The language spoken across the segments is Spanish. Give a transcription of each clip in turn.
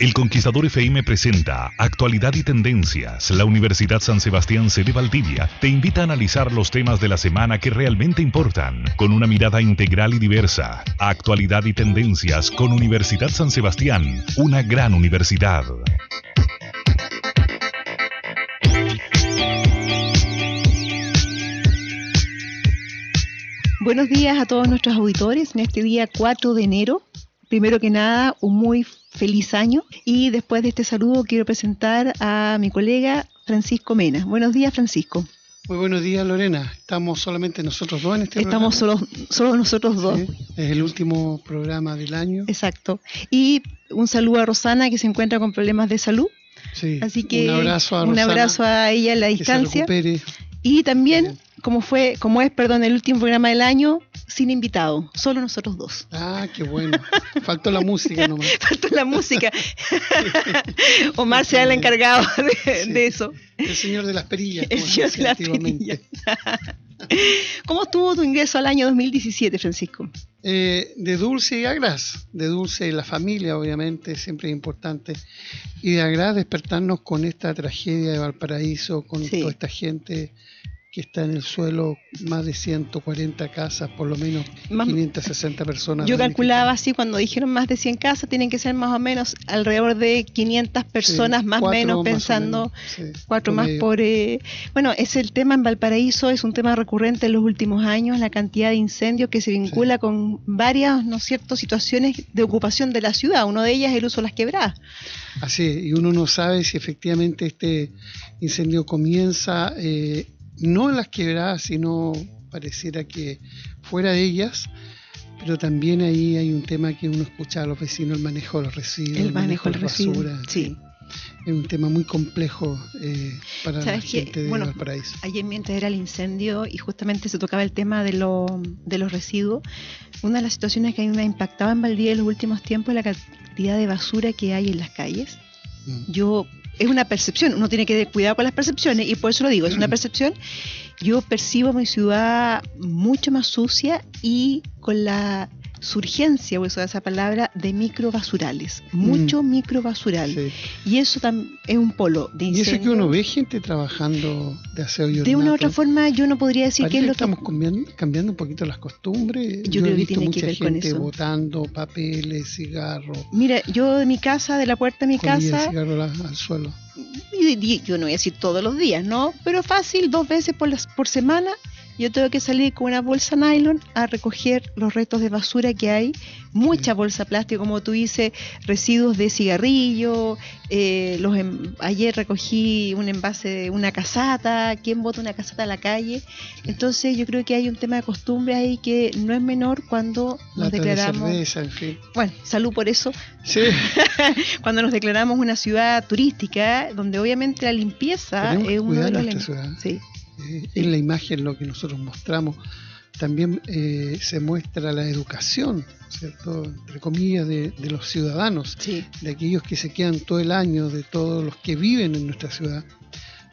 El Conquistador FM presenta Actualidad y Tendencias. La Universidad San Sebastián sede Valdivia te invita a analizar los temas de la semana que realmente importan, con una mirada integral y diversa. Actualidad y Tendencias con Universidad San Sebastián, una gran universidad. Buenos días a todos nuestros auditores en este día 4 de enero. Primero que nada, un muy feliz año. Y después de este saludo quiero presentar a mi colega Francisco Mena. Buenos días, Francisco. Muy buenos días, Lorena. Estamos solamente nosotros dos en este programa. Estamos solo nosotros dos. Sí, es el último programa del año. Exacto. Y un saludo a Rosana, que se encuentra con problemas de salud. Sí, así que un abrazo a Rosana, un abrazo a ella a la distancia. Que se recupere. Y también, como es el último programa del año, sin invitado, solo nosotros dos. Ah, qué bueno. Faltó la música nomás. Faltó la música. Omar será el encargado de eso. El señor de las perillas. El señor de las perillas. ¿Cómo estuvo tu ingreso al año 2017, Francisco? De dulce y agraz. De dulce y la familia, obviamente, siempre es importante. Y de agraz despertarnos con esta tragedia de Valparaíso, con toda esta gente que está en el suelo, más de 140 casas, por lo menos 560 personas. Yo calculaba así, cuando dijeron más de 100 casas, tienen que ser más o menos alrededor de 500 personas, más o menos, pensando, cuatro más por... Bueno, es el tema en Valparaíso, es un tema recurrente en los últimos años, la cantidad de incendios que se vincula con varias, ¿no es cierto?, situaciones de ocupación de la ciudad. Una de ellas es el uso de las quebradas. Así es, y uno no sabe si efectivamente este incendio comienza... no en las quebradas, sino pareciera que fuera de ellas, pero también ahí hay un tema que uno escucha a los vecinos, el manejo de los residuos, el manejo de basura. Sí. Es un tema muy complejo para la gente de Valparaíso. Ayer mientras era el incendio y justamente se tocaba el tema de los residuos, una de las situaciones que a mí me ha impactado en Valdivia en los últimos tiempos es la cantidad de basura que hay en las calles. Es una percepción, uno tiene que tener cuidado con las percepciones y por eso lo digo, es una percepción. Yo percibo mi ciudad mucho más sucia y con la surgencia, voy a usar esa palabra, de microbasurales, mucho microbasural. Sí. Y eso también es un polo de incendio. Y eso que uno ve gente trabajando de aseo y ornato. De una u otra forma yo no podría decir que es lo que... Estamos cambiando un poquito las costumbres. Yo creo he que visto tiene mucha que ver gente con eso. botando papeles, cigarros. Mira, yo de mi casa, de la puerta de mi casa... cigarro al suelo. Yo no voy a decir todos los días, ¿no? Pero fácil, 2 veces por semana yo tengo que salir con una bolsa nylon a recoger los restos de basura que hay, mucha bolsa plástica, como tú dices, residuos de cigarrillo, ayer recogí un envase de una casata, ¿quién bota una casata a la calle? Entonces yo creo que hay un tema de costumbre ahí que no es menor cuando nos declaramos... de cerveza, en fin. Bueno, salud por eso. Sí. Cuando nos declaramos una ciudad turística, donde obviamente la limpieza es uno de los elementos. Sí. En la imagen lo que nosotros mostramos también se muestra la educación, ¿cierto?, entre comillas, de los ciudadanos, de aquellos que se quedan todo el año, de todos los que viven en nuestra ciudad.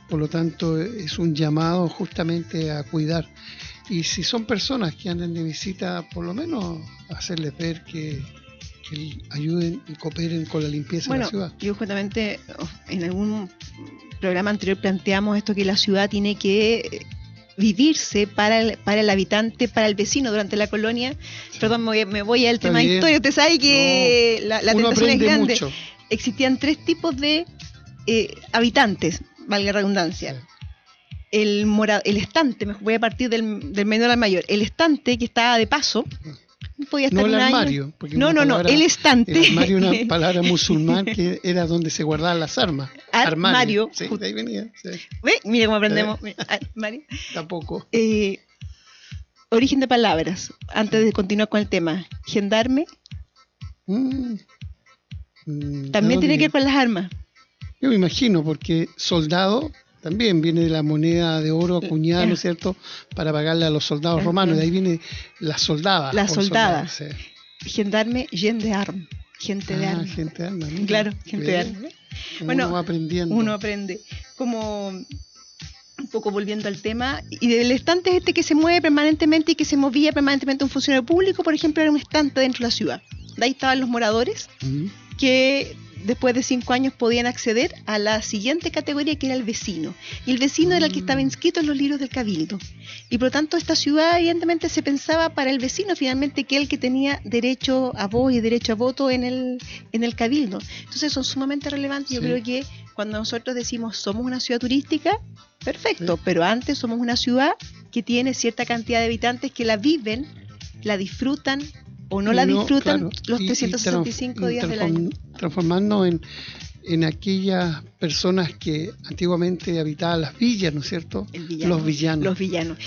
Por lo tanto, es un llamado justamente a cuidar. Y si son personas que andan de visita, por lo menos hacerles ver que ayuden y cooperen con la limpieza de la ciudad. Yo justamente en algún programa anterior planteamos esto, que la ciudad tiene que vivirse para el habitante, para el vecino durante la colonia. Perdón, me voy al tema de historia. Usted sabe que la tentación es grande. Mucho. Existían 3 tipos de habitantes, valga la redundancia. El estante, me voy a partir del menor al mayor. El estante, que estaba de paso, podía estar el armario. No, el estante. El armario es una palabra musulmán que era donde se guardaban las armas. Armario. Sí, de ahí venía. Sí. ¿Ve? Mira cómo aprendemos. Armario. Tampoco. Origen de palabras, antes de continuar con el tema. Gendarme. También tiene que ver con las armas. Yo me imagino, porque soldado también viene de la moneda de oro acuñada, ¿no es cierto?, para pagarle a los soldados romanos. De ahí viene la soldada. La soldada. Gendarme, gente de armas. Gente de armas. Gente de armas, ¿no? Claro, gente de armas. Bueno, uno va aprendiendo. Uno aprende. Como un poco volviendo al tema, y del estante es que se mueve permanentemente y que se movía permanentemente un funcionario público, por ejemplo, era un estante dentro de la ciudad. De ahí estaban los moradores, que después de 5 años podían acceder a la siguiente categoría, que era el vecino. Y el vecino era el que estaba inscrito en los libros del Cabildo. Y por lo tanto esta ciudad evidentemente se pensaba para el vecino finalmente, que el que tenía derecho a voz y derecho a voto en el Cabildo. Entonces son sumamente relevantes. Sí. Yo creo que cuando nosotros decimos somos una ciudad turística, perfecto, sí. Pero antes somos una ciudad que tiene cierta cantidad de habitantes que la viven, la disfrutan o no la disfrutan, claro, los 365 días del año. Transformando en aquellas personas que antiguamente habitaban las villas, ¿no es cierto? Los villanos. Los villanos,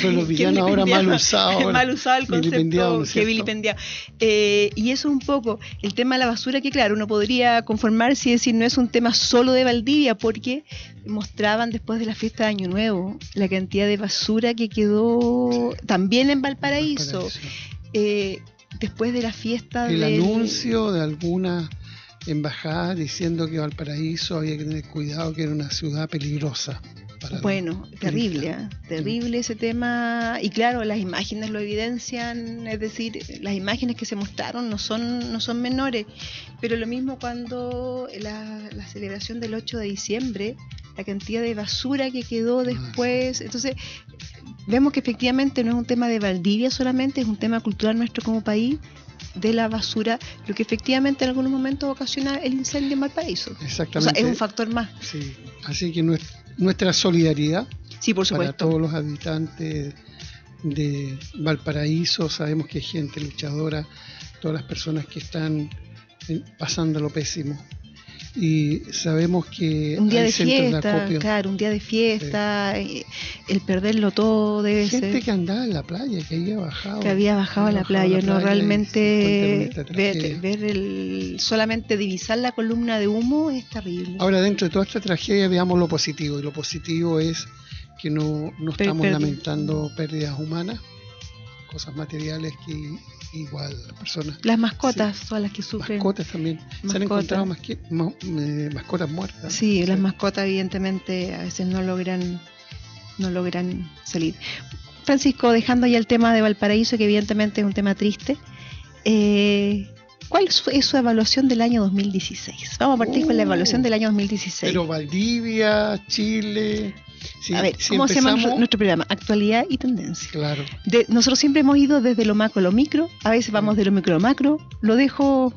pero los villanos ahora mal usados. Mal usado el concepto, que vilipendiado. Y eso es un poco el tema de la basura, que claro, uno podría conformarse y decir no es un tema solo de Valdivia, porque mostraban después de la fiesta de Año Nuevo la cantidad de basura que quedó también en Valparaíso. Después de la fiesta el anuncio de alguna embajada diciendo que Valparaíso había que tener cuidado, que era una ciudad peligrosa. Bueno, terrible ese tema, y claro, las imágenes lo evidencian, es decir, las imágenes que se mostraron no son menores, pero lo mismo cuando la celebración del 8 de diciembre, la cantidad de basura que quedó después, entonces vemos que efectivamente no es un tema de Valdivia solamente, es un tema cultural nuestro como país, de la basura, lo que efectivamente en algunos momentos ocasiona el incendio en Valparaíso. Exactamente. O sea, es un factor más. Sí, así que nuestra solidaridad, sí, por supuesto, para todos los habitantes de Valparaíso. Sabemos que hay gente luchadora, todas las personas que están pasando lo pésimo. Y sabemos que un día de fiesta, claro, un día de fiesta, sí. El perderlo todo debe ser. Gente que andaba en la playa, que había bajado a la playa, no realmente ver solamente divisar la columna de humo es terrible. Ahora, dentro de toda esta tragedia veamos lo positivo, y lo positivo es que no estamos lamentando pérdidas humanas, cosas materiales que igual las personas. Las mascotas, sí. Todas las que sufren. Mascotas también. Se han encontrado mascotas muertas. Sí, las mascotas evidentemente a veces no logran salir. Francisco, dejando ya el tema de Valparaíso, que evidentemente es un tema triste, ¿cuál es su evaluación del año 2016? Vamos a partir con la evaluación del año 2016. Pero Valdivia, Chile. Sí, a ver, ¿cómo se llama nuestro programa? Actualidad y tendencia. Claro. Nosotros siempre hemos ido desde lo macro a lo micro, a veces vamos de lo micro a lo macro, lo dejo...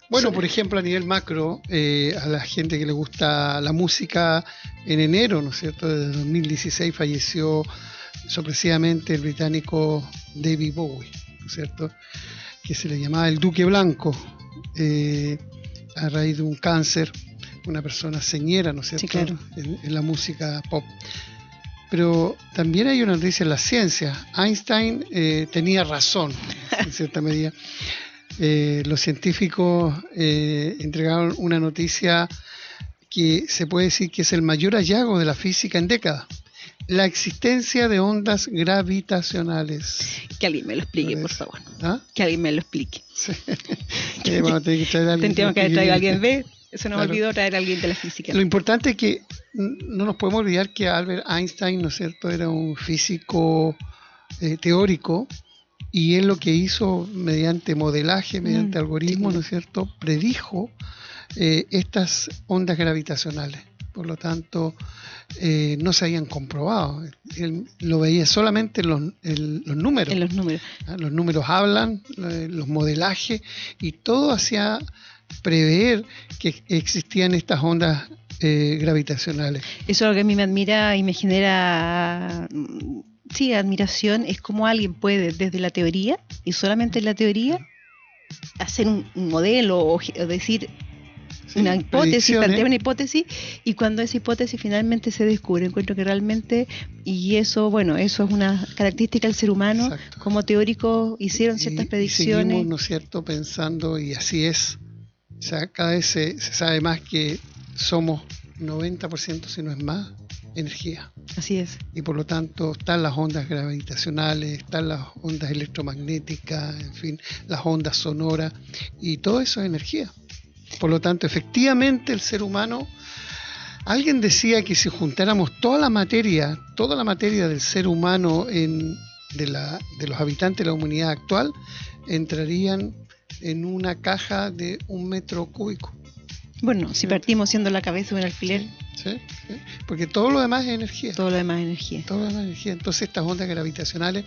Bueno, por ejemplo, a nivel macro, a la gente que le gusta la música, en enero, ¿no es cierto?, de 2016 falleció sorpresivamente el británico David Bowie, ¿no es cierto?, que se le llamaba el Duque Blanco, a raíz de un cáncer, una persona señera, ¿no es cierto?, sí, claro, en la música pop. Pero también hay una noticia en la ciencia. Einstein tenía razón, en cierta medida. Los científicos entregaron una noticia que se puede decir que es el mayor hallazgo de la física en décadas: la existencia de ondas gravitacionales. Que alguien me lo explique, por favor. ¿Ah? Que alguien me lo explique. Sí. Vamos a tener que traer a alguien. Tendríamos que haber traído a alguien de... Eso no me olvidó, traer a alguien de la física. Lo importante es que no nos podemos olvidar que Albert Einstein, ¿no es cierto?, era un físico teórico, y él lo que hizo mediante modelaje, mediante algoritmos, ¿no es cierto?, predijo estas ondas gravitacionales. Por lo tanto, no se habían comprobado. Él lo veía solamente en los números. En los números. Los números hablan, los modelajes, y todo hacía prever que existían estas ondas gravitacionales. Eso es lo que a mí me admira y me genera admiración, es como alguien puede desde la teoría, y solamente en la teoría, hacer un modelo o decir una hipótesis, plantear una hipótesis, y cuando esa hipótesis finalmente se descubre, encuentro que realmente, y eso, bueno, eso es una característica del ser humano. Exacto. Como teóricos hicieron ciertas predicciones. Y seguimos, ¿no es cierto?, pensando, y así es. O sea, cada vez se sabe más que somos 90%, si no es más, energía. Así es. Y por lo tanto están las ondas gravitacionales, están las ondas electromagnéticas, en fin, las ondas sonoras, y todo eso es energía. Por lo tanto, efectivamente, el ser humano, alguien decía que si juntáramos toda la materia del ser humano de los habitantes de la humanidad actual, entrarían en una caja de 1 metro cúbico. Bueno, si partimos siendo la cabeza de un alfiler. Sí, porque todo lo demás es energía. Todo lo demás es energía. Todo lo demás es energía. Entonces estas ondas gravitacionales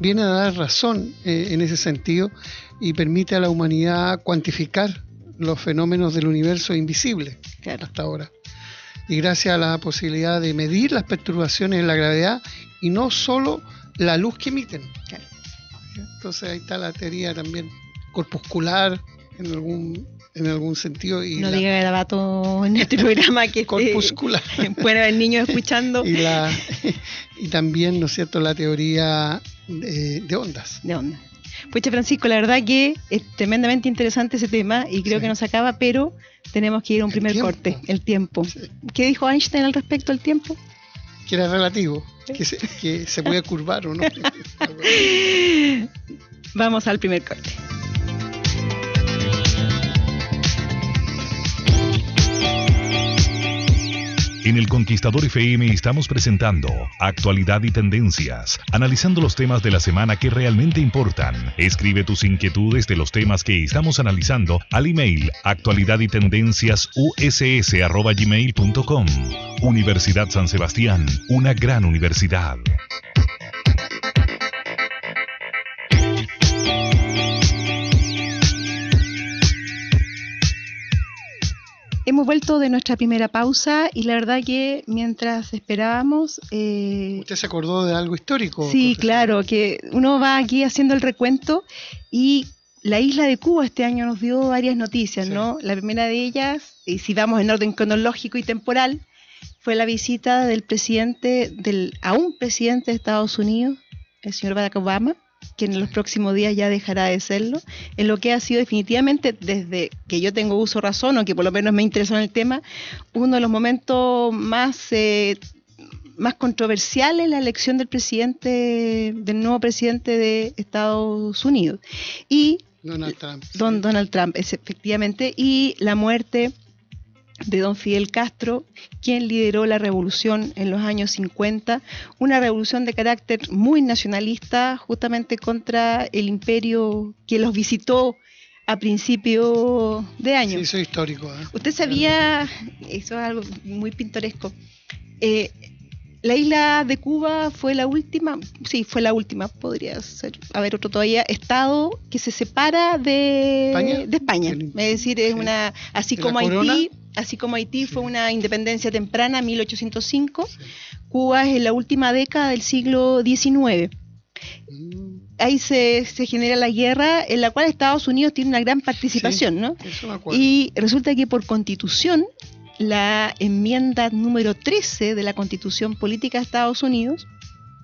vienen a dar razón en ese sentido y permite a la humanidad cuantificar los fenómenos del universo invisible hasta ahora. Y gracias a la posibilidad de medir las perturbaciones en la gravedad y no solo la luz que emiten. Claro. Entonces ahí está la teoría también corpuscular en algún sentido. Y no diga garabato en este programa que corpuscular. Pueden haber niños escuchando. y también, ¿no es cierto?, la teoría de ondas. De ondas. Pues Francisco, la verdad que es tremendamente interesante ese tema y creo que nos acaba, pero tenemos que ir a un primer corte, el tiempo. Sí. ¿Qué dijo Einstein al respecto del tiempo? Que era relativo, que se puede curvar o no. Vamos al primer corte. En El Conquistador FM estamos presentando Actualidad y Tendencias, analizando los temas de la semana que realmente importan. Escribe tus inquietudes de los temas que estamos analizando al email actualidadytendenciasuss@gmail.com. Universidad San Sebastián, una gran universidad. Hemos vuelto de nuestra primera pausa y la verdad que mientras esperábamos... ¿Usted se acordó de algo histórico? Sí, profesor? Claro, que uno va aquí haciendo el recuento y la isla de Cuba este año nos dio varias noticias, sí. ¿No? La primera de ellas, y si vamos en orden cronológico y temporal, fue la visita del presidente, a un presidente de Estados Unidos, el señor Barack Obama, que en los próximos días ya dejará de serlo, en lo que ha sido definitivamente, desde que yo tengo uso razón, o que por lo menos me interesó en el tema, uno de los momentos más controversiales en la elección del nuevo presidente de Estados Unidos. Y Donald Trump. Donald Trump, efectivamente, y la muerte de don Fidel Castro, quien lideró la revolución en los años 50, una revolución de carácter muy nacionalista, justamente contra el imperio que los visitó a principio de año. Sí, eso es histórico. Usted sabía, eso es algo muy pintoresco, la isla de Cuba fue la última, podría haber otro todavía, estado que se separa de España. Es decir, es una, así como Haití fue una independencia temprana, 1805, Cuba es en la última década del siglo XIX. Ahí se genera la guerra en la cual Estados Unidos tiene una gran participación, ¿no? Eso me acuerdo. Y resulta que por constitución, la enmienda número 13 de la Constitución Política de Estados Unidos,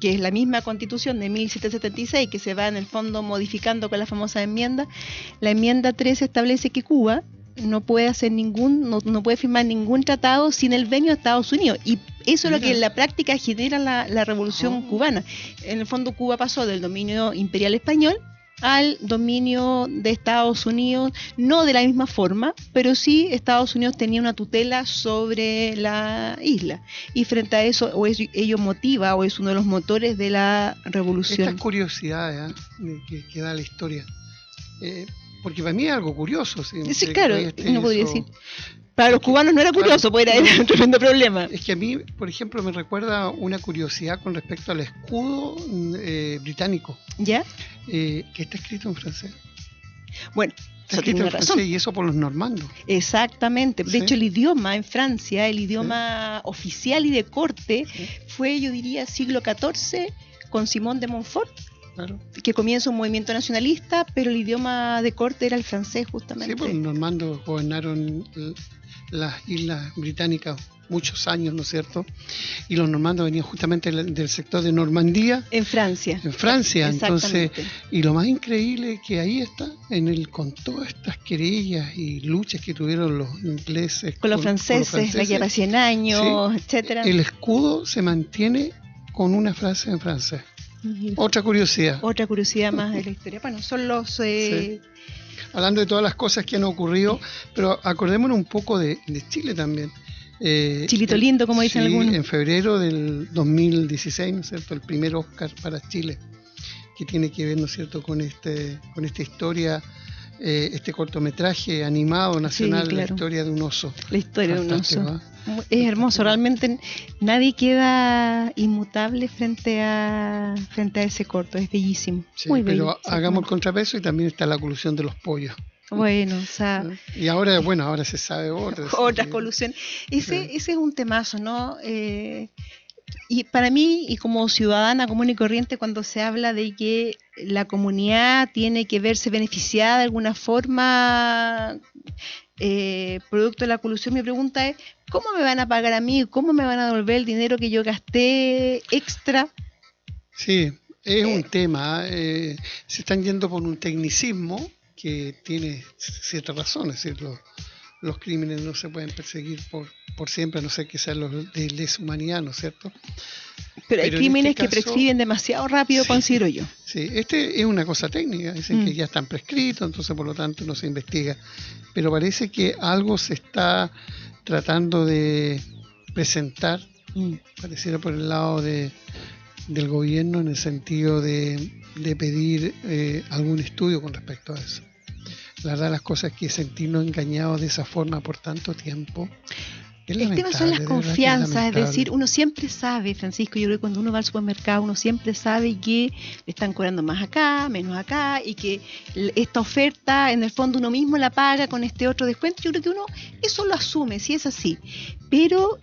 que es la misma Constitución de 1776, que se va en el fondo modificando con la famosa enmienda, la enmienda 13 establece que Cuba no puede hacer no puede firmar ningún tratado sin el venio de Estados Unidos, y eso es lo que en la práctica genera la revolución cubana. En el fondo Cuba pasó del dominio imperial español al dominio de Estados Unidos, no de la misma forma, pero sí Estados Unidos tenía una tutela sobre la isla, y frente a eso ello motiva, o es uno de los motores de la revolución. Estas curiosidades que da la historia, porque para mí es algo curioso. Sí, claro, no podría decir. Para los cubanos no era curioso, pues era un tremendo problema. Es que a mí, por ejemplo, me recuerda una curiosidad con respecto al escudo británico. ¿Ya? Que está escrito en francés. Bueno, está escrito en francés, y eso por los normandos. Exactamente. De hecho, el idioma en Francia, el idioma oficial y de corte, fue, yo diría, siglo XIV, con Simón de Montfort. Claro. Que comienza un movimiento nacionalista, pero el idioma de corte era el francés, justamente. Sí, pues los normandos gobernaron las islas británicas muchos años, ¿no es cierto? Y los normandos venían justamente del sector de Normandía. En Francia. Entonces, y lo más increíble es que ahí está, con todas estas querellas y luchas que tuvieron los ingleses. Con los franceses, la guerra de 100 años, etcétera. El escudo se mantiene con una frase en francés. Otra curiosidad más de la historia. Bueno, son los... Hablando de todas las cosas que han ocurrido, pero acordémonos un poco de Chile también. Chilito lindo, como dicen algunos. En febrero del 2016, ¿no es cierto?, el primer Oscar para Chile, que tiene que ver, ¿no es cierto?, con esta historia este cortometraje animado nacional, claro. La historia de un oso. La historia de un oso. ¿Eh? Es hermoso, realmente nadie queda inmutable frente a ese corto, es bellísimo. Sí, muy pero bello. hagamos el contrapeso y también está la colusión de los pollos. Bueno, o sea... Y ahora, ahora se sabe otras colusiones. Ese es un temazo, ¿no? Y para mí, y como ciudadana común y corriente, cuando se habla de que la comunidad tiene que verse beneficiada de alguna forma producto de la colusión, mi pregunta es, ¿cómo me van a pagar a mí? ¿Cómo me van a devolver el dinero que yo gasté extra? Sí, es un tema. Se están yendo por un tecnicismo que tiene ciertas razones. Los crímenes no se pueden perseguir por siempre, a no ser que sean los de lesa humanidad, ¿no es cierto? Pero hay crímenes que prescriben demasiado rápido, considero yo. Sí, este es una cosa técnica, dicen que ya están prescritos, entonces por lo tanto no se investiga. Pero parece que algo se está tratando de presentar, pareciera por el lado del gobierno, en el sentido de pedir algún estudio con respecto a eso. La verdad, las cosas que sentirnos engañados de esa forma por tanto tiempo. El tema son las confianzas, es decir, uno siempre sabe, Francisco, yo creo que cuando uno va al supermercado uno siempre sabe que le están cobrando más acá, menos acá, y que esta oferta en el fondo uno mismo la paga con este otro descuento. Yo creo que uno eso lo asume, si es así, pero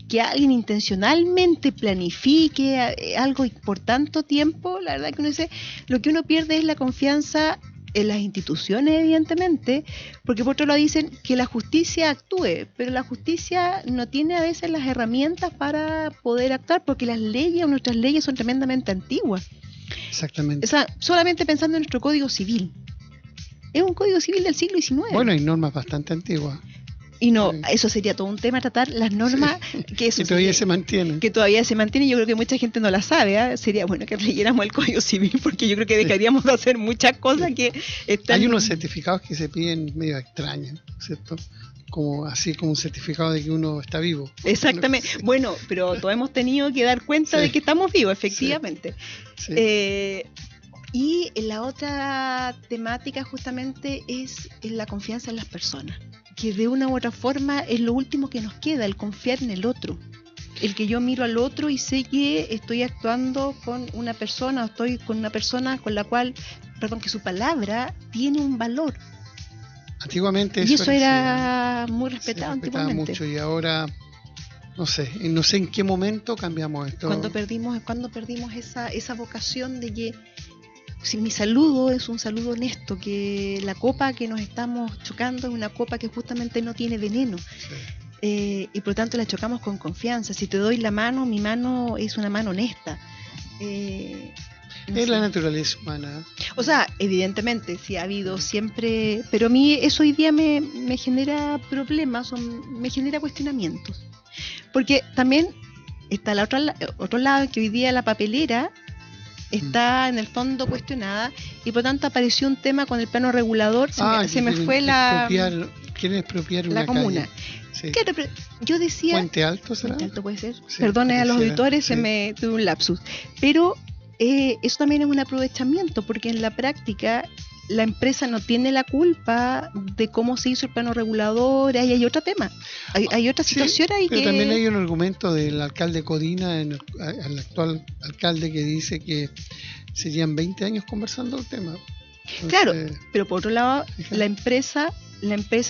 que alguien intencionalmente planifique algo por tanto tiempo, la verdad que uno dice, lo que uno pierde es la confianza en las instituciones, evidentemente, porque por otro lado dicen que la justicia actúe, pero la justicia no tiene a veces las herramientas para poder actuar, porque las leyes o nuestras leyes son tremendamente antiguas. Exactamente. O sea, solamente pensando en nuestro Código Civil. Es un Código Civil del siglo XIX. Bueno, hay normas bastante antiguas. Y no, eso sería todo un tema, tratar las normas que todavía se mantienen. Que todavía se mantienen, yo creo que mucha gente no la sabe, ¿eh? Sería bueno que leyéramos el Código Civil, porque yo creo que dejaríamos de hacer muchas cosas que están... Hay unos certificados que se piden medio extraños, ¿cierto? Así como un certificado de que uno está vivo. Exactamente. Bueno, pero todos hemos tenido que dar cuenta de que estamos vivos, efectivamente. Sí. Y la otra temática justamente es la confianza en las personas, que de una u otra forma es lo último que nos queda, el confiar en el otro. El que yo miro al otro y sé que estoy actuando con una persona, o estoy con una persona con la cual, que su palabra tiene un valor. Antiguamente eso era muy respetado, antiguamente. Mucho, y ahora no sé en qué momento cambiamos esto. Cuando perdimos esa vocación de que si mi saludo es un saludo honesto, que la copa que nos estamos chocando es una copa que justamente no tiene veneno. Sí. Y por lo tanto la chocamos con confianza. Si te doy la mano, mi mano es una mano honesta. Es la naturaleza humana. O sea, evidentemente, sí ha habido siempre, pero a mí eso hoy día me genera problemas, me genera cuestionamientos. Porque también está el otro lado, que hoy día la papelera está en el fondo cuestionada, y por tanto apareció un tema con el plano regulador. Se me fue quieren expropiar la comuna. Calle. Sí. Claro, pero yo decía... ¿Puente Alto será? Puente Alto puede ser. Sí, perdone a los auditores, sí. Tuve un lapsus. Pero eso también es un aprovechamiento, porque en la práctica la empresa no tiene la culpa de cómo se hizo el plano regulador. Ahí hay otro tema, hay otra situación ahí pero que... también hay un argumento del alcalde Codina, el actual alcalde, que dice que serían 20 años conversando el tema. Entonces, claro, pero por otro lado, la empresa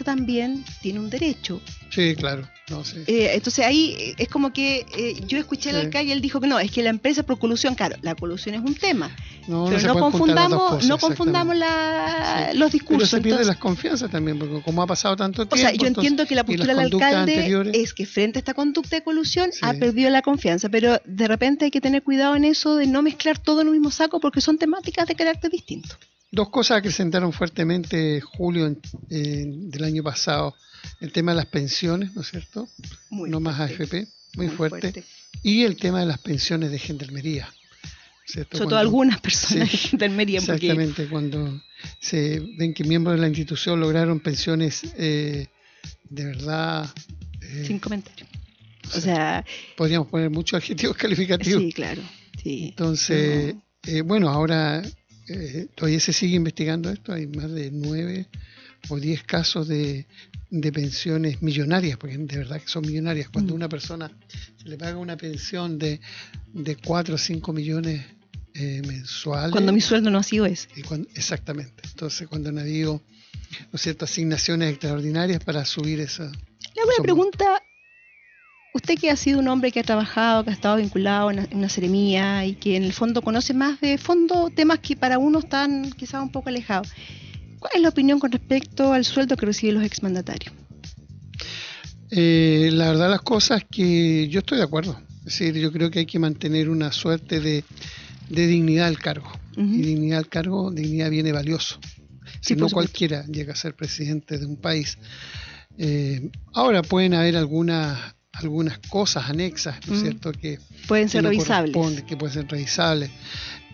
también tiene un derecho. Sí, claro. No sé. Entonces ahí es como que yo escuché al alcalde y él dijo que no, es que la empresa por colusión, claro, la colusión es un tema, pero no confundamos los discursos. Pero se pierde las confianzas también, porque como ha pasado tanto tiempo... O sea, yo entiendo que la postura del alcalde es que frente a esta conducta de colusión ha perdido la confianza, pero de repente hay que tener cuidado en eso de no mezclar todo en un mismo saco, porque son temáticas de carácter distinto. Dos cosas acrecentaron fuertemente julio del año pasado: el tema de las pensiones, ¿no es cierto? No más AFP, muy fuerte. Y el tema de las pensiones de gendarmería, ¿cierto? Sobre todo algunas personas de gendarmería. Exactamente, cuando se ven que miembros de la institución lograron pensiones de verdad... sin comentario. O sea... Podríamos poner muchos adjetivos calificativos. Sí, claro. Sí. Entonces, bueno, ahora... todavía se sigue investigando esto, hay más de 9 o 10 casos de pensiones millonarias, porque de verdad que son millonarias. Cuando a una persona se le paga una pensión de 4 o 5 millones mensuales. Cuando mi sueldo no ha sido ese. Exactamente. Entonces, cuando han habido, ¿no es cierto?, asignaciones extraordinarias para subir esa. Le hago una pregunta. Usted que ha sido un hombre que ha trabajado, que ha estado vinculado en una seremía y que en el fondo conoce más de fondo temas que para uno están quizás un poco alejados. ¿Cuál es la opinión con respecto al sueldo que reciben los exmandatarios? La verdad las cosas es que yo estoy de acuerdo. Es decir, yo creo que hay que mantener una suerte de dignidad al cargo. Y dignidad al cargo, dignidad viene valioso. Si no cualquiera llega a ser presidente de un país. Ahora pueden haber algunas cosas anexas, ¿no es cierto?, que pueden ser revisables. Que pueden ser revisables.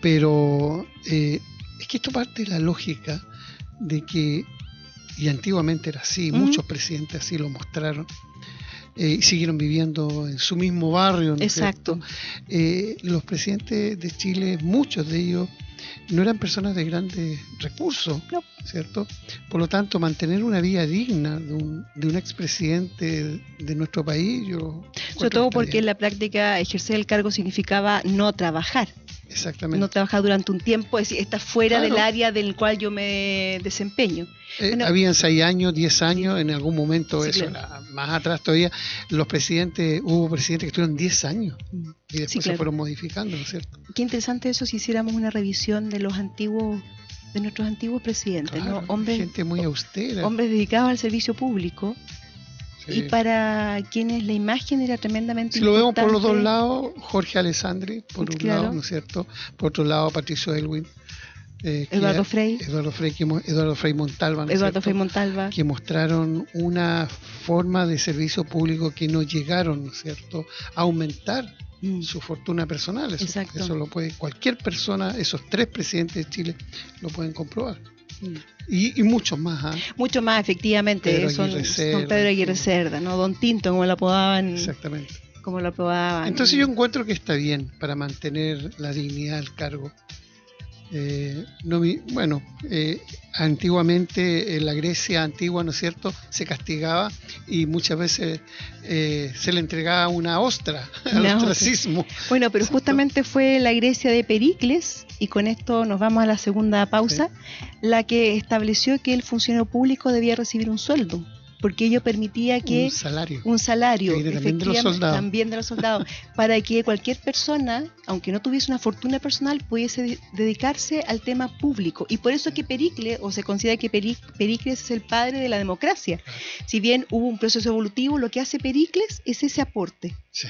Pero es que esto parte de la lógica de que, y antiguamente era así, muchos presidentes así lo mostraron, y siguieron viviendo en su mismo barrio, ¿no es cierto? Los presidentes de Chile, muchos de ellos, no eran personas de grandes recursos, no, ¿cierto? Por lo tanto, mantener una vida digna de un expresidente de nuestro país, sobre todo porque en la práctica ejercer el cargo significaba no trabajar. Exactamente. No trabajar durante un tiempo, es decir, está fuera del área del cual yo me desempeño. Habían 6 años, 10 años, en algún momento, sí, eso era más atrás todavía, hubo presidentes que estuvieron 10 años y después se fueron modificando, ¿no es cierto? Qué interesante eso si hiciéramos una revisión de nuestros antiguos presidentes, claro, ¿no? Hombres, gente muy austera. Hombres dedicados al servicio público. Sí. Y para quienes la imagen era tremendamente importante. Si lo vemos por los dos lados, Jorge Alessandri, por un lado, ¿no es cierto? Por otro lado, Patricio Aylwin. Eduardo Frei Montalva, ¿no? Eduardo Frei Montalva. Que mostraron una forma de servicio público que no llegaron, ¿no es cierto?, a aumentar su fortuna personal. Eso lo puede cualquier persona, esos 3 presidentes de Chile lo pueden comprobar. Y muchos más. Muchos más, efectivamente. Son Pedro Aguirre Cerda, ¿no? Don Tinto, como lo apodaban. Exactamente. Como lo apodaban. Entonces yo encuentro que está bien para mantener la dignidad del cargo. Antiguamente en la Grecia antigua, ¿no es cierto?, se castigaba y muchas veces se le entregaba una ostra al ostracismo. Bueno, pero justamente fue la Grecia de Pericles, y con esto nos vamos a la segunda pausa, la que estableció que el funcionario público debía recibir un sueldo, porque ello permitía que un salario también de los soldados, para que cualquier persona, aunque no tuviese una fortuna personal, pudiese dedicarse al tema público. Y por eso es que Pericles, o se considera que Pericles es el padre de la democracia. Si bien hubo un proceso evolutivo, lo que hace Pericles es ese aporte. Sí.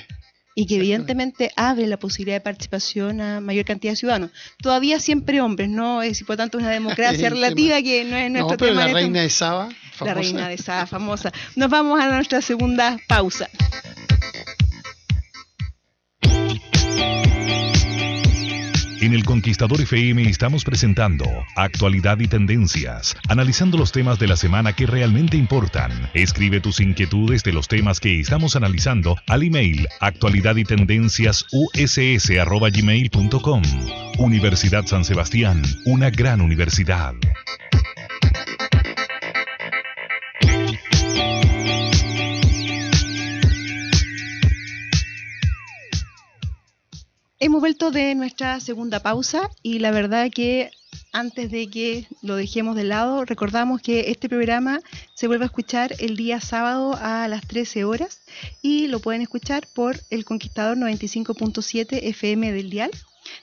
Y que evidentemente abre la posibilidad de participación a mayor cantidad de ciudadanos. Todavía siempre hombres, ¿no? Es por tanto una democracia relativa que no es nuestro tema. La reina de Saba, famosa. La reina de Saba, famosa. Nos vamos a nuestra segunda pausa. En El Conquistador FM estamos presentando Actualidad y Tendencias, analizando los temas de la semana que realmente importan. Escribe tus inquietudes de los temas que estamos analizando al email actualidaditendenciasuss@gmail.com. Universidad San Sebastián, una gran universidad. Hemos vuelto de nuestra segunda pausa y la verdad que antes de que lo dejemos de lado, recordamos que este programa se vuelve a escuchar el día sábado a las 13 horas y lo pueden escuchar por El Conquistador 95.7 FM del dial,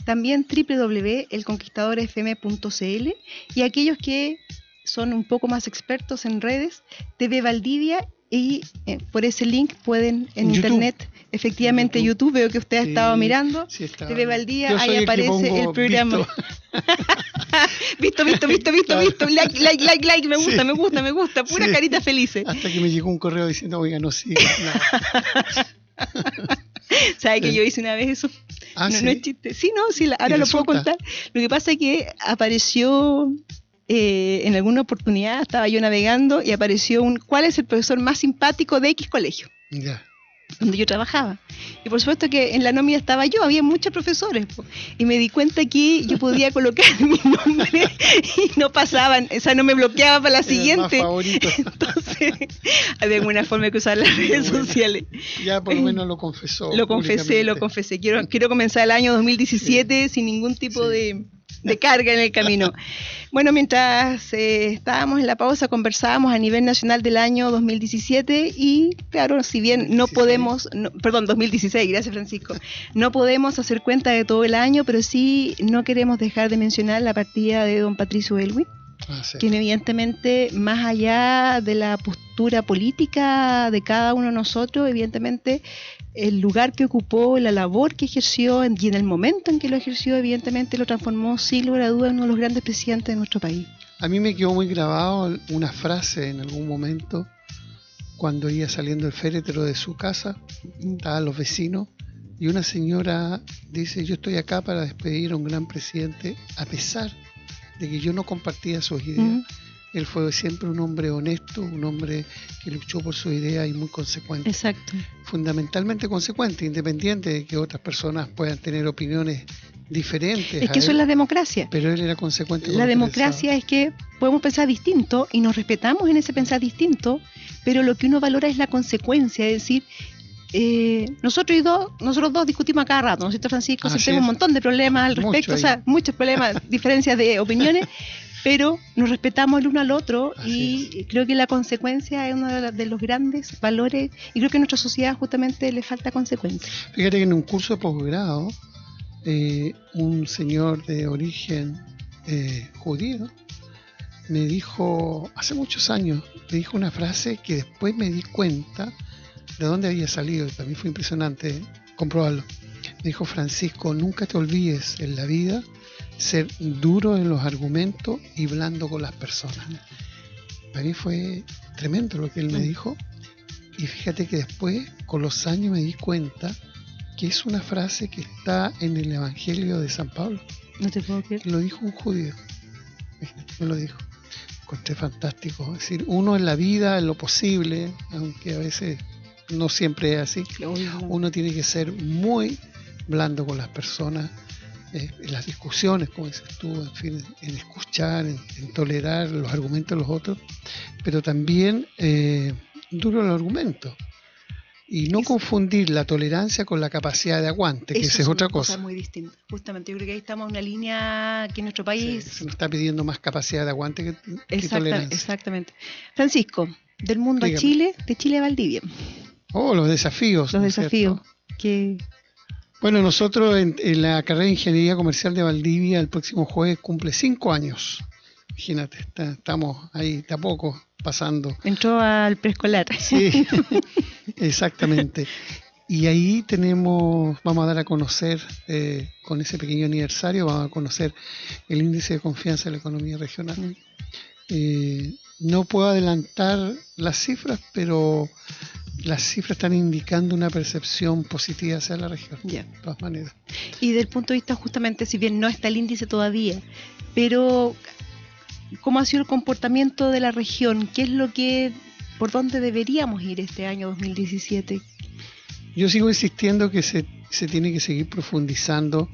también www.elconquistadorfm.cl, y aquellos que son un poco más expertos en redes, TV Valdivia, y por ese link pueden en YouTube. Internet, efectivamente YouTube, veo que usted ha estado mirando, TV Valdivia, ahí aparece el programa. Visto, like, me gusta, pura carita felices. Hasta que me llegó un correo diciendo, oiga, no sigas nada. ¿Sabe que yo hice una vez eso? No es chiste. Sí, ahora lo puedo contar. Lo que pasa es que apareció... en alguna oportunidad estaba yo navegando y apareció ¿cuál es el profesor más simpático de X colegio? Ya. donde yo trabajaba. Y por supuesto que en la nómina estaba yo, había muchos profesores, y me di cuenta que yo podía colocar mi nombre y no pasaban, o sea, no me bloqueaba para la siguiente. Entonces, había alguna forma de usar las redes sociales. Ya por lo menos lo confesó. Lo confesé. Quiero comenzar el año 2017 sin ningún tipo de carga en el camino. Bueno, mientras estábamos en la pausa, conversábamos a nivel nacional del año 2017 y claro, si bien no podemos, 2016, gracias Francisco, no podemos hacer cuenta de todo el año, pero sí no queremos dejar de mencionar la partida de don Patricio Aylwin, quien evidentemente, más allá de la postura política de cada uno de nosotros, evidentemente el lugar que ocupó, la labor que ejerció y en el momento en que lo ejerció, evidentemente lo transformó sin lugar a duda en uno de los grandes presidentes de nuestro país. A mí me quedó muy grabado una frase en algún momento cuando iba saliendo el féretro de su casa, estaban los vecinos y una señora dice: yo estoy acá para despedir a un gran presidente a pesar de que yo no compartía sus ideas. Él fue siempre un hombre honesto, un hombre que luchó por su idea y muy consecuente. Exacto. Fundamentalmente consecuente, independiente de que otras personas puedan tener opiniones diferentes. Es que eso es la democracia. Pero él era consecuente. La democracia es que podemos pensar distinto y nos respetamos en ese pensar distinto, pero lo que uno valora es la consecuencia, es decir, nosotros dos discutimos a cada rato, ¿no es cierto, Francisco? Tenemos un montón de problemas al respecto, muchos problemas, diferencias de opiniones, pero nos respetamos el uno al otro. Así creo que la consecuencia es uno de los grandes valores, y creo que a nuestra sociedad justamente le falta consecuencia. Fíjate que en un curso de posgrado, un señor de origen judío me dijo, hace muchos años, me dijo una frase que después me di cuenta de dónde había salido, y para mí fue impresionante comprobarlo. Me dijo: Francisco, nunca te olvides en la vida ser duro en los argumentos y blando con las personas. Para mí fue tremendo lo que él me dijo, y fíjate que después, con los años, me di cuenta que es una frase que está en el Evangelio de San Pablo. No te puedo creer. Lo dijo un judío, me lo dijo. Encontré fantástico. Es decir, uno en la vida, en lo posible, aunque a veces no siempre es así, uno tiene que ser muy blando con las personas, en las discusiones, como dices tú, en fin, en escuchar, en tolerar los argumentos de los otros, pero también duro el argumento. Y no confundir la tolerancia con la capacidad de aguante, que esa es otra cosa. Muy distinta. Justamente, yo creo que ahí estamos en una línea que en nuestro país... se nos está pidiendo más capacidad de aguante que tolerancia. Exactamente. Francisco, del mundo a Chile, de Chile a Valdivia. Los desafíos. Los desafíos. Bueno, nosotros en la carrera de Ingeniería Comercial de Valdivia el próximo jueves cumple 5 años. Imagínate, estamos ahí de a poco pasando. Entró al preescolar. Sí, exactamente. Y ahí vamos a dar a conocer, con ese pequeño aniversario, vamos a conocer el índice de confianza de la economía regional. No puedo adelantar las cifras, pero las cifras están indicando una percepción positiva hacia la región, de todas maneras. Y desde el punto de vista, justamente, si bien no está el índice todavía, pero ¿cómo ha sido el comportamiento de la región? ¿Qué es por dónde deberíamos ir este año 2017? Yo sigo insistiendo que se tiene que seguir profundizando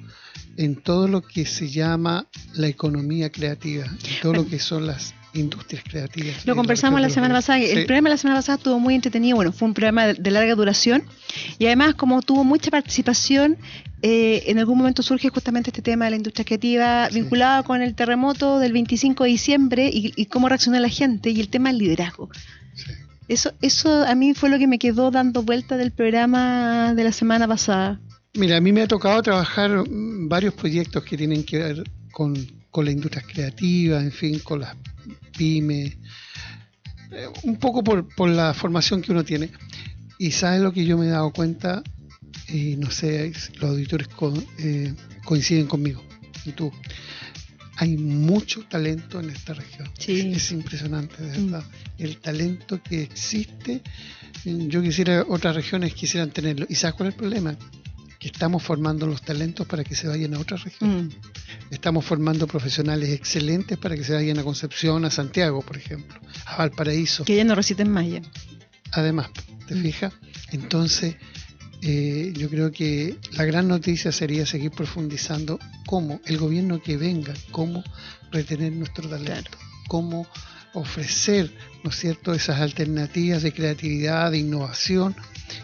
en todo lo que se llama la economía creativa, en todo lo que son las industrias creativas. Lo conversamos la semana pasada. El programa de la semana pasada estuvo muy entretenido. Bueno, fue un programa de larga duración, y además, como tuvo mucha participación, en algún momento surge justamente este tema de la industria creativa vinculada con el terremoto del 25 de diciembre y cómo reaccionó la gente, y el tema del liderazgo. Eso a mí fue lo que me quedó dando vuelta del programa de la semana pasada. Mira, a mí me ha tocado trabajar varios proyectos que tienen que ver con las industrias creativas, en fin, con las pymes, un poco por la formación que uno tiene. Y ¿sabes lo que yo me he dado cuenta? Y no sé, los auditores coinciden conmigo, y tú. Hay mucho talento en esta región. Es impresionante, de verdad. El talento que existe. Yo quisiera, otras regiones quisieran tenerlo. ¿Y sabes cuál es el problema? Que estamos formando los talentos para que se vayan a otras regiones. Estamos formando profesionales excelentes para que se vayan a Concepción, a Santiago, por ejemplo, a Valparaíso. Que ya no residen más ya. Además, ¿te fijas? Entonces, yo creo que la gran noticia sería seguir profundizando cómo el gobierno que venga, cómo retener nuestro talento, cómo ofrecer, ¿no es cierto?, esas alternativas de creatividad, de innovación,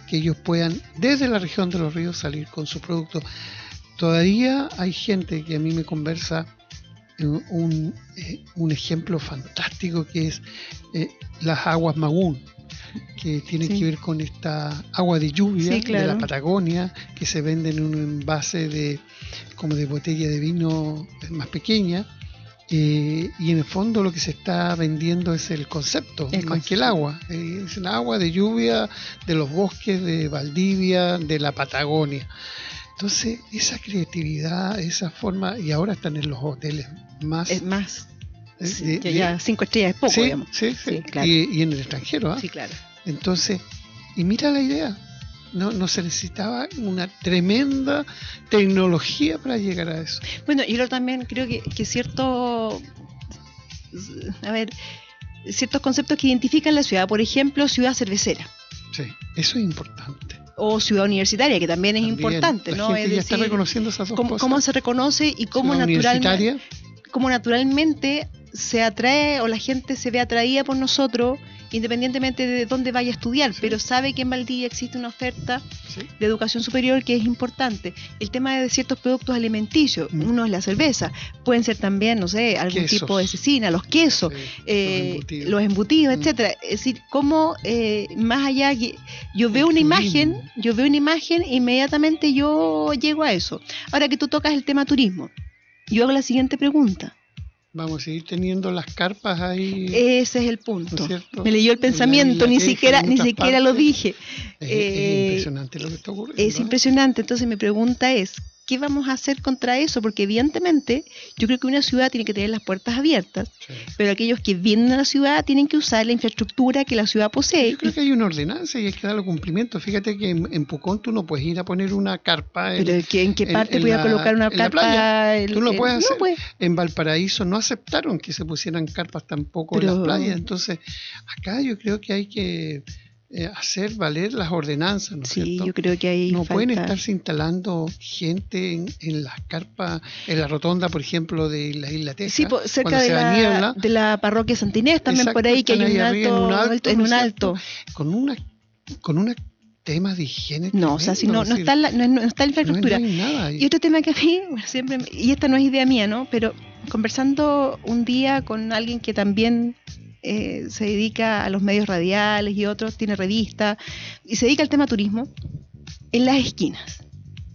que ellos puedan desde la región de los ríos salir con su producto. Todavía hay gente que a mí me conversa un ejemplo fantástico que es las aguas Magún, que tienen que ver con esta agua de lluvia de la Patagonia, que se vende en un envase como de botella de vino más pequeña, y en el fondo lo que se está vendiendo es el concepto, más que el agua. Es un agua de lluvia de los bosques de Valdivia, de la Patagonia. Entonces, esa creatividad, esa forma, y ahora están en los hoteles más. Que ya 5 estrellas es poco, digamos. Sí, claro. Y en el extranjero, Sí, claro. Entonces, y mira la idea, no se necesitaba una tremenda tecnología para llegar a eso. Bueno, yo también creo que ciertos conceptos que identifican la ciudad, por ejemplo, ciudad cervecera. Sí, eso es importante. O ciudad universitaria, que también es importante, ¿no? La gente ya está reconociendo esas dos cosas. Cómo se reconoce y cómo naturalmente se atrae o la gente se ve atraída por nosotros, independientemente de dónde vaya a estudiar, pero sabe que en Valdivia existe una oferta de educación superior que es importante. El tema de ciertos productos alimenticios, uno es la cerveza, pueden ser también, no sé, algún tipo de cecina, los quesos, los embutidos, etcétera. Es decir, cómo más allá que yo veo una imagen, inmediatamente yo llego a eso. Ahora que tú tocas el tema turismo, yo hago la siguiente pregunta. Vamos a seguir teniendo las carpas ahí. Ese es el punto. ¿No? Me leyó el pensamiento, ni siquiera lo dije. Es impresionante lo que está ocurriendo. Es impresionante. Entonces mi pregunta es, ¿qué vamos a hacer contra eso? Porque evidentemente yo creo que una ciudad tiene que tener las puertas abiertas, pero aquellos que vienen a la ciudad tienen que usar la infraestructura que la ciudad posee. Yo creo que hay una ordenanza y hay que darle cumplimiento. Fíjate que en Pucón tú no puedes ir a poner una carpa. ¿Pero en qué parte voy a colocar una carpa? Tú lo puedes hacer. En Valparaíso no aceptaron que se pusieran carpas tampoco en las playas. Entonces, acá yo creo que hay que hacer valer las ordenanzas, ¿no es cierto? Yo creo que hay pueden estarse instalando gente en las carpas, en la rotonda, por ejemplo, de la Isla Teja. Sí, cerca de la parroquia Santa Inés, también. Exacto, por ahí que hay un alto. Con una temas de higiene. No, o sea, si no está la infraestructura. No hay nada. Y otro tema que a mí siempre, y esta no es idea mía, ¿no? Pero conversando un día con alguien que también se dedica a los medios radiales y otros, tiene revista y se dedica al tema turismo, en las esquinas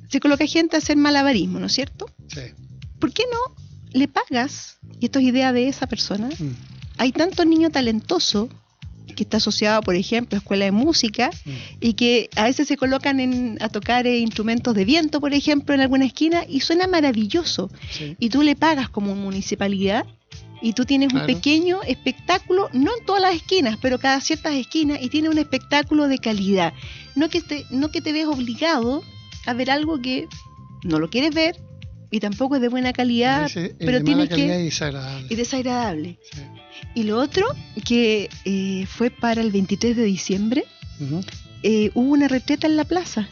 se coloca gente a hacer malabarismo, ¿no es cierto? Sí. ¿Por qué no le pagas? Y esto es idea de esa persona. Hay tantos niños talentosos que está asociado, por ejemplo, a escuela de música y que a veces se colocan a tocar instrumentos de viento, por ejemplo, en alguna esquina y suena maravilloso. Y tú le pagas como municipalidad y tú tienes un pequeño espectáculo, no en todas las esquinas, pero cada ciertas esquinas, y tienes un espectáculo de calidad. No que te ves obligado a ver algo que no lo quieres ver y tampoco es de buena calidad, pero tienes que... Es desagradable. Sí. Y lo otro, que fue para el 23 de diciembre, hubo una retreta en la plaza,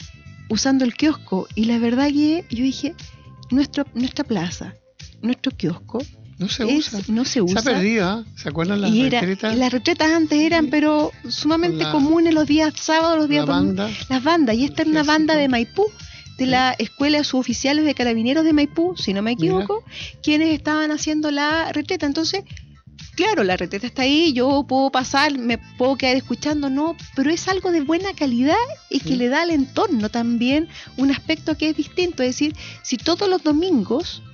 usando el kiosco, y la verdad que yo dije, nuestra plaza, nuestro kiosco, no se usa. Se ha perdido, ¿eh? ¿Se acuerdan las retretas? Las retretas antes eran, pero sumamente comunes los días sábados, los días las bandas. Y esta era una banda de Maipú, de la Escuela de Suboficiales de Carabineros de Maipú, si no me equivoco, quienes estaban haciendo la retreta. Entonces, claro, la retreta está ahí, yo puedo pasar, me puedo quedar escuchando, no, pero es algo de buena calidad y que le da al entorno también un aspecto que es distinto. Es decir, si todos los domingos,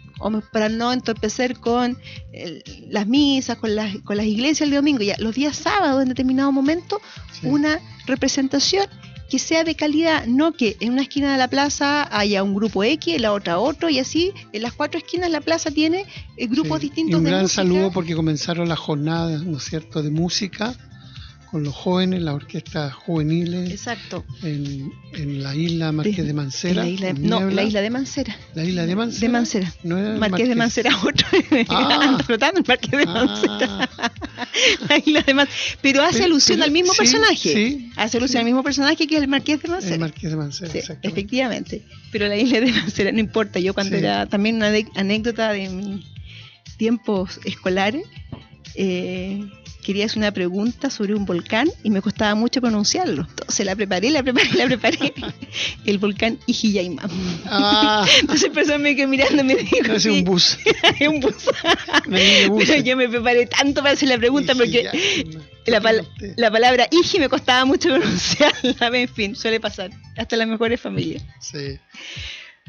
para no entorpecer con las misas, con las iglesias el domingo, ya los días sábados en determinado momento, una representación que sea de calidad, no que en una esquina de la plaza haya un grupo X, en la otra otro, y así en las 4 esquinas la plaza tiene grupos distintos de música. Y un gran saludo porque comenzaron las jornadas, ¿no es cierto?, de música con los jóvenes, las orquestas juveniles. Exacto. En la isla Marqués de Mancera. la isla de Mancera. La isla de Mancera. De Mancera. No era Marqués de Mancera otro. Ando flotando el Marqués de Mancera. Y los demás. Pero hace alusión al mismo personaje. Sí, hace alusión al mismo personaje que es el Marqués de Mancera. El Marqués de Mancera, sí, exactamente. Efectivamente. Pero la isla de Mancera no importa. Yo cuando era también una anécdota de mis tiempos escolares, quería hacer una pregunta sobre un volcán y me costaba mucho pronunciarlo. Entonces la preparé. El volcán Ijiyaima. Entonces el profesor me quedó mirando y me dijo... Es un bus. Es un bus. Pero yo me preparé tanto para hacer la pregunta porque la palabra Iji me costaba mucho pronunciarla. En fin, suele pasar. Hasta en las mejores familias. Sí.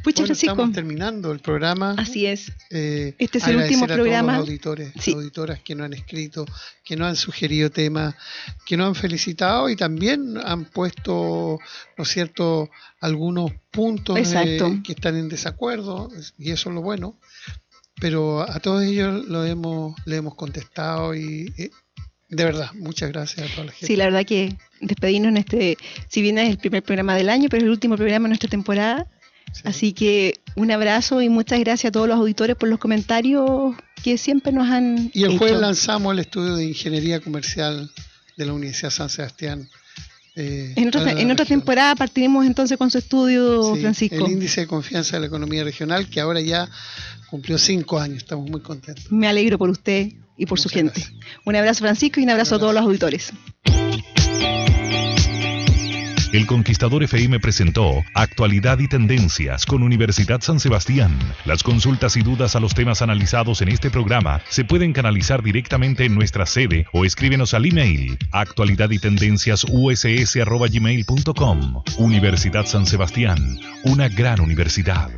Pucha, Francisco. Estamos terminando el programa. Así es. Este es el último programa. A todos los auditores, auditoras que nos han escrito, que nos han sugerido temas, que nos han felicitado y también han puesto, ¿no es cierto?, algunos puntos que están en desacuerdo, y eso es lo bueno. Pero a todos ellos le hemos contestado y de verdad, muchas gracias a toda la gente. Sí, la verdad que despedirnos en si bien es el primer programa del año, pero es el último programa de nuestra temporada. Sí. Así que un abrazo y muchas gracias a todos los auditores por los comentarios que siempre nos han Y el hecho. jueves lanzamos el estudio de Ingeniería Comercial de la Universidad San Sebastián. En otra temporada partiremos entonces con su estudio, Francisco. El índice de confianza de la economía regional, que ahora ya cumplió 5 años. Estamos muy contentos. Me alegro por usted y por su gente. Gracias. Un abrazo, Francisco, y un abrazo a todos los auditores. El Conquistador FM presentó Actualidad y Tendencias con Universidad San Sebastián. Las consultas y dudas a los temas analizados en este programa se pueden canalizar directamente en nuestra sede o escríbenos al email actualidadytendenciasuss@gmail.com. Universidad San Sebastián, una gran universidad.